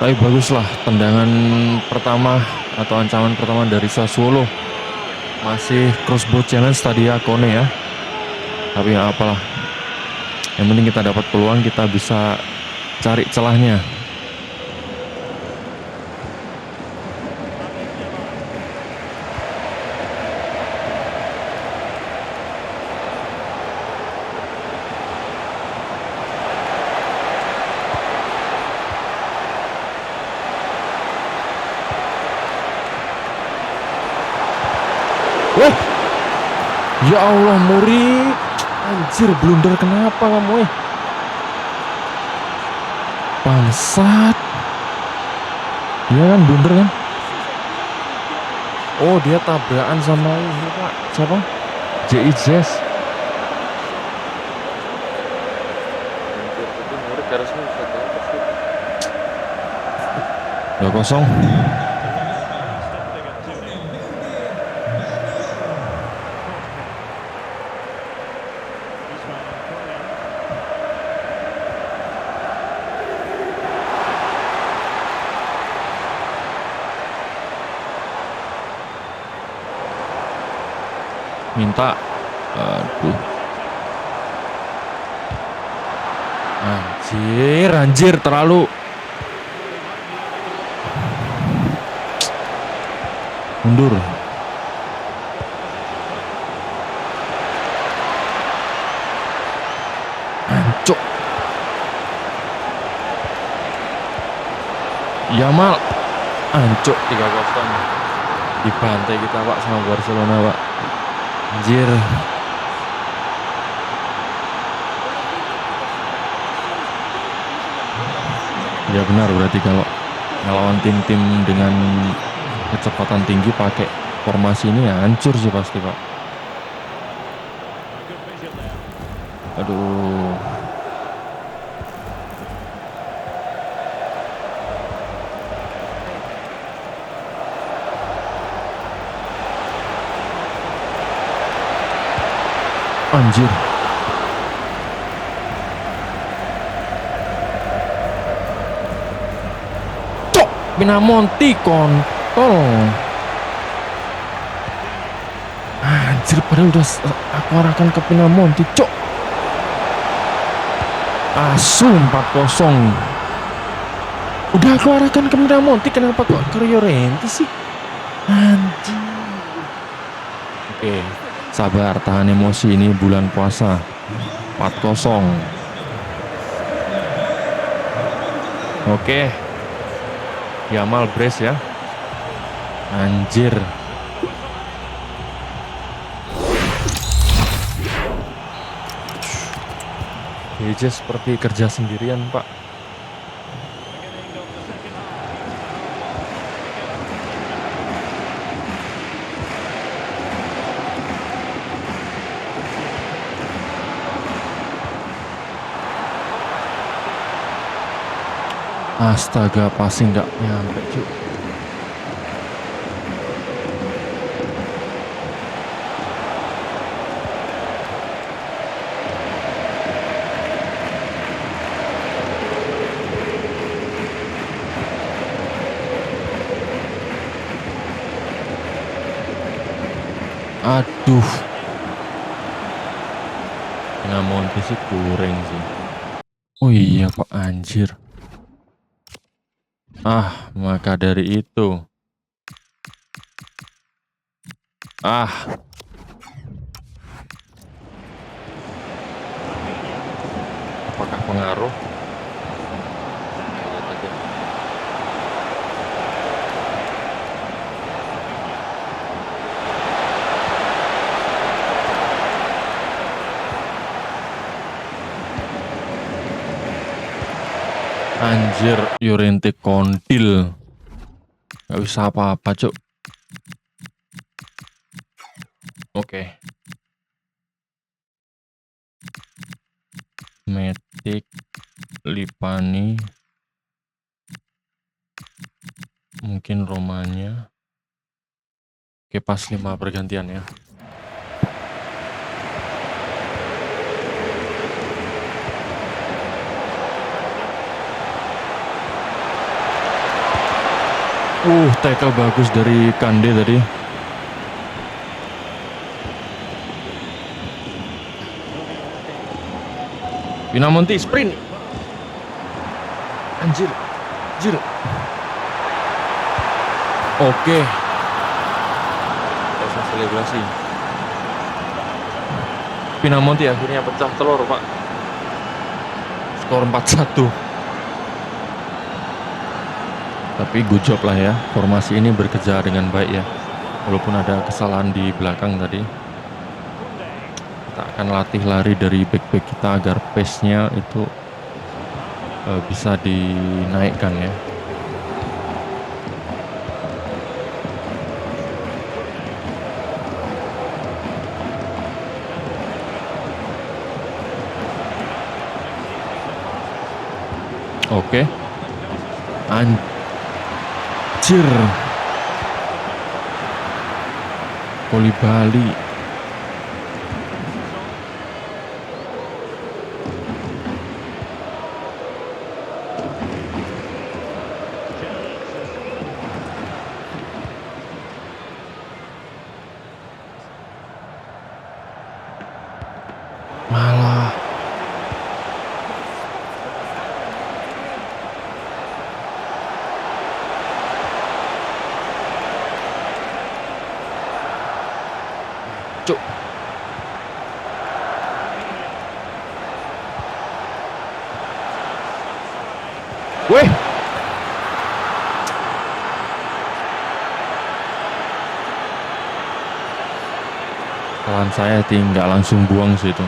Tapi baguslah tendangan pertama atau ancaman pertama dari Sassuolo. Masih crossboot challenge tadi ya, Kone ya. Tapi ya apalah. Yang penting kita dapat peluang, kita bisa cari celahnya. Wah, ya Allah, Muri, anjir, blunder kenapa kamu? Bangsat, dia kan blunder kan? Oh, dia tabrakan sama ini, Pak, siapa? Jaijes. Ya 2-0. Minta, aduh, anjir terlalu mundur. Ancuk, Yamal, ancuk, 3-0. Dibantai kita, Pak, sama Barcelona, Pak. Anjir. Ya benar, berarti kalau ngelawan tim-tim dengan kecepatan tinggi pakai formasi ini ya hancur sih pasti, Pak. Aduh. Anjir. Cok, Pinamonti kontol. Anjir, padahal udah aku arahkan ke Pinamonti, cok. Asu 4-0. Udah aku arahkan ke Pinamonti, kenapa kok ke Llorente sih? Anjir. Oke. Sabar, tahan emosi, ini bulan puasa. 4-0. Oke. Yamal brace ya. Anjir. Dia seperti kerja sendirian, Pak. Astaga, passing nggak nyampe, cuy. Aduh. Pinamonti sih kurang sih. Oh iya, Pak, anjir. Maka dari itu. apakah pengaruh? Lihat aja. Anjir, Llorente kondil. Gak bisa apa-apa, Cuk. Oke. Matic, Lipani, mungkin Romanya. Oke, pas 5 pergantian ya. Tackle bagus dari Kande tadi. Pinamonti sprint. Anjir. Oke. Proses selebrasi. Pinamonti akhirnya pecah telur, Pak. Skor 4-1. Tapi good job lah ya, formasi ini bekerja dengan baik ya. Walaupun ada kesalahan di belakang tadi, kita akan latih lari dari back-back kita agar pace-nya itu bisa dinaikkan ya. Oke. Anjir. Kolibali. Malah. Cuk. Weh. Kesalahan saya tinggal langsung buang sih itu.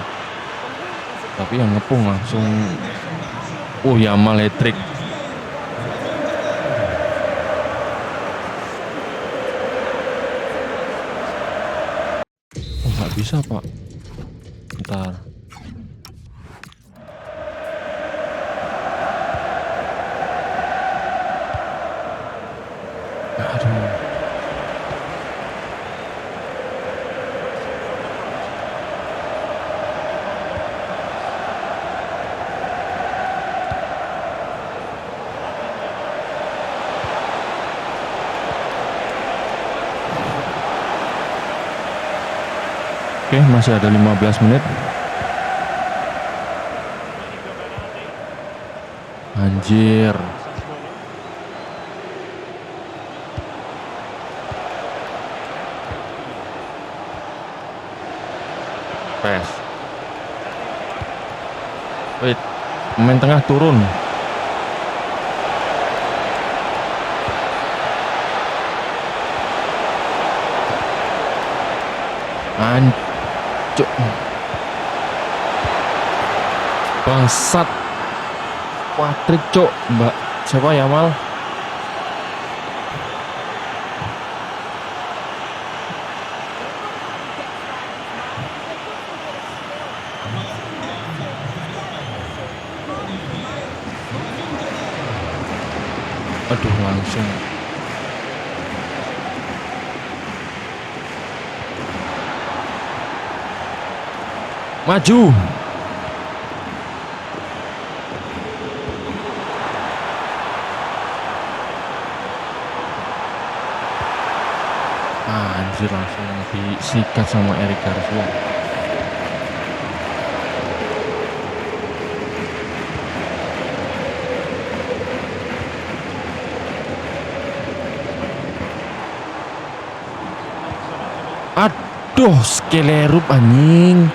Tapi yang ngepung langsung Yamal hat-trick. Nggak bisa, Pak. Bentar. Aduh. Oke, masih ada 15 menit. Anjir. Pes. Wait, pemain tengah turun. Cuk. Bangsat. Patrick, Cuk. Mbak siapa ya, Mal? Aduh, langsung. Maju. Anjir, langsung disikat sama Eric Garcia. Aduh, Skelerup anjing.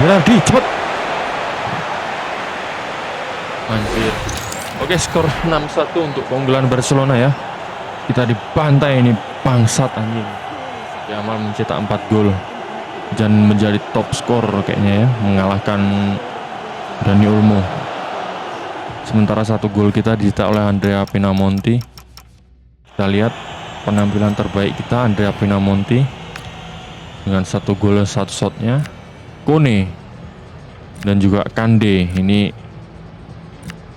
Berardi cepet. Anjir. Oke, skor 6-1 untuk keunggulan Barcelona ya. Kita dibantai ini bangsat anjing. Yamal mencetak 4 gol dan menjadi top skor kayaknya ya, mengalahkan Dani Olmo. Sementara 1 gol kita dicetak oleh Andrea Pinamonti. Kita lihat penampilan terbaik kita, Andrea Pinamonti dengan 1 gol 1 shotnya. Kone dan juga Kande. Ini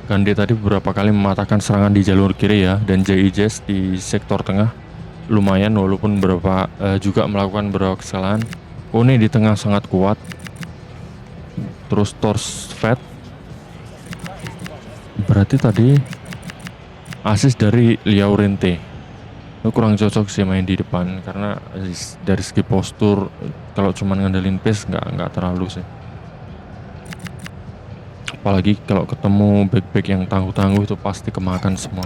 Kande tadi beberapa kali mematahkan serangan di jalur kiri ya, dan Jaijes di sektor tengah lumayan walaupun juga melakukan beberapa kesalahan. Kone di tengah sangat kuat. Terus Torsved berarti tadi asis dari Llorente. Itu kurang cocok sih main di depan karena dari segi postur kalau cuma ngandelin pace nggak terlalu sih. Apalagi kalau ketemu back-back yang tangguh-tangguh itu pasti kemakan semua.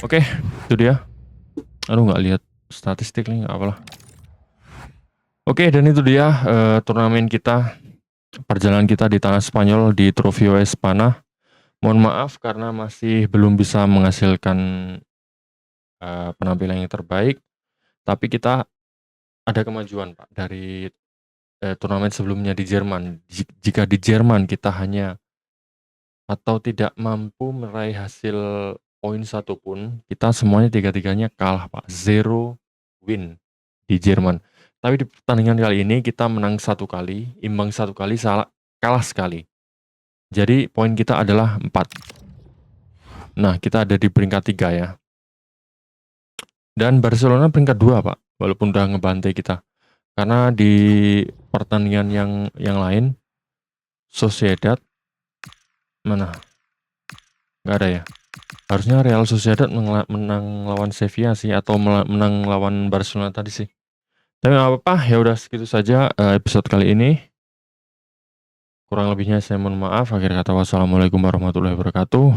Oke, itu dia. Aduh, nggak lihat statistik nih, nggak apalah. Oke, dan itu dia turnamen kita, perjalanan kita di tanah Spanyol di Trofeo Espana. Mohon maaf karena masih belum bisa menghasilkan penampilan yang terbaik, tapi kita ada kemajuan Pak dari turnamen sebelumnya di Jerman. Jika di Jerman kita hanya atau tidak mampu meraih hasil poin satupun, kita semuanya tiga-tiganya kalah Pak, 0 win di Jerman. Tapi di pertandingan kali ini kita menang 1 kali, imbang 1 kali, kalah sekali. Jadi poin kita adalah 4. Nah, kita ada di peringkat 3 ya. Dan Barcelona peringkat 2 Pak, walaupun udah ngebantai kita. Karena di pertandingan yang lain, Sociedad mana? Nggak ada ya. Harusnya Real Sociedad menang lawan Sevilla sih, atau menang lawan Barcelona tadi sih. Tapi nggak apa-apa, ya udah segitu saja episode kali ini. Kurang lebihnya saya mohon maaf. Akhir kata, wassalamualaikum warahmatullahi wabarakatuh.